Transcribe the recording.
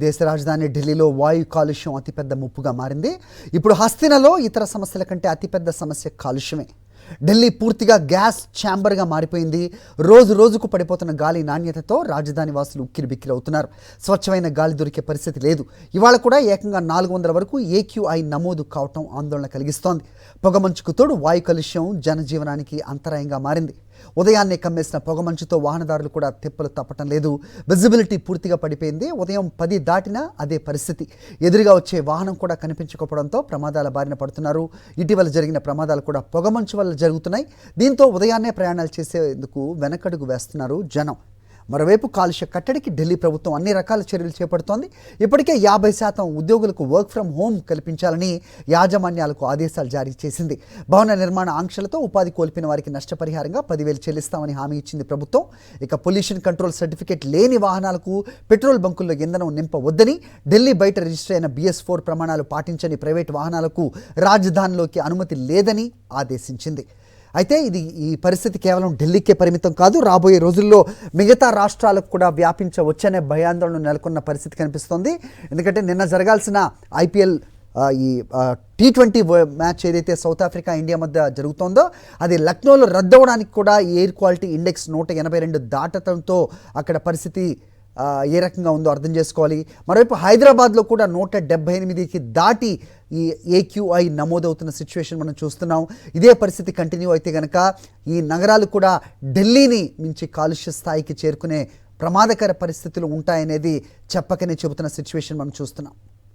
దేశ రాజధాని ఢిల్లీలో వాయు కాలుష్యం అతిపెద్ద ముప్పుగా మారింది. ఇప్పుడు హస్తినలో ఇతర సమస్యల కంటే అతిపెద్ద సమస్య కాలుష్యమే. ఢిల్లీ పూర్తిగా గ్యాస్ ఛాంబర్గా మారిపోయింది. రోజు రోజుకు పడిపోతున్న గాలి నాణ్యతతో రాజధాని వాసులు ఉక్కిరిబిక్కిరవుతున్నారు. స్వచ్ఛమైన గాలి దొరికే పరిస్థితి లేదు. ఇవాళ కూడా ఏకంగా 400 వరకు AQI నమోదు కావటం ఆందోళన కలిగిస్తోంది. పొగమంచుకు తోడు వాయు కాలుష్యం జనజీవనానికి అంతరాయంగా మారింది. ఉదయాన్నే కమ్మేసిన పొగమంచుతో వాహనదారులు కూడా తిప్పలు తప్పటం లేదు. విజిబిలిటీ పూర్తిగా పడిపోయింది. ఉదయం 10 దాటినా అదే పరిస్థితి. ఎదురుగా వచ్చే వాహనం కూడా కనిపించకపోవడంతో ప్రమాదాల బారిన పడుతున్నారు. ఇటీవల జరిగిన ప్రమాదాలు కూడా పొగమంచు వల్ల జరుగుతున్నాయి. దీంతో ఉదయాన్నే ప్రయాణాలు చేసేందుకు వెనకడుగు వేస్తున్నారు జనం. మరోవైపు కాలుష్య కట్టడికి ఢిల్లీ ప్రభుత్వం అన్ని రకాల చర్యలు చేపడుతోంది. ఇప్పటికే 50% ఉద్యోగులకు వర్క్ ఫ్రం హోమ్ కల్పించాలని యాజమాన్యాలకు ఆదేశాలు జారీ చేసింది. భవన నిర్మాణ ఆంక్షలతో ఉపాధి కోల్పోయిన వారికి నష్టపరిహారంగా 10,000 చెల్లిస్తామని హామీ ఇచ్చింది ప్రభుత్వం. ఇక పొల్యూషన్ కంట్రోల్ సర్టిఫికేట్ లేని వాహనాలకు పెట్రోల్ బంకుల్లో ఇంధనం నింపవద్దని, ఢిల్లీ బయట రిజిస్టర్ అయిన BS4 ప్రమాణాలు పాటించని ప్రైవేట్ వాహనాలకు రాజధానిలోకి అనుమతి లేదని ఆదేశించింది. అయితే ఈ పరిస్థితి కేవలం ఢిల్లీకే పరిమితం కాదు. రాబోయే రోజుల్లో మిగతా రాష్ట్రాలకు కూడా వ్యాపించవచ్చనే భయాందోళన నెలకొన్న పరిస్థితి కనిపిస్తోంది. ఎందుకంటే నిన్న జరగాల్సిన IPL ఈ T20 మ్యాచ్ ఏదైతే సౌత్ ఆఫ్రికా ఇండియా మధ్య జరుగుతోందో అది లక్నోలో రద్దవడానికి కూడా ఎయిర్ క్వాలిటీ ఇండెక్స్ 182 దాటడంతో అక్కడ పరిస్థితి ఏ రకంగా ఉందో అర్థం చేసుకోవాలి. మరోవైపు హైదరాబాద్లో కూడా 178కి దాటి ఈ AQI నమోదవుతున్న సిచ్యువేషన్ మనం చూస్తున్నాం. ఇదే పరిస్థితి కంటిన్యూ అయితే కనుక ఈ నగరాలు కూడా ఢిల్లీని మించి కాలుష్య స్థాయికి చేరుకునే ప్రమాదకర పరిస్థితులు ఉంటాయనేది చెప్పకనే చెబుతున్న సిచ్యువేషన్ మనం చూస్తున్నాం.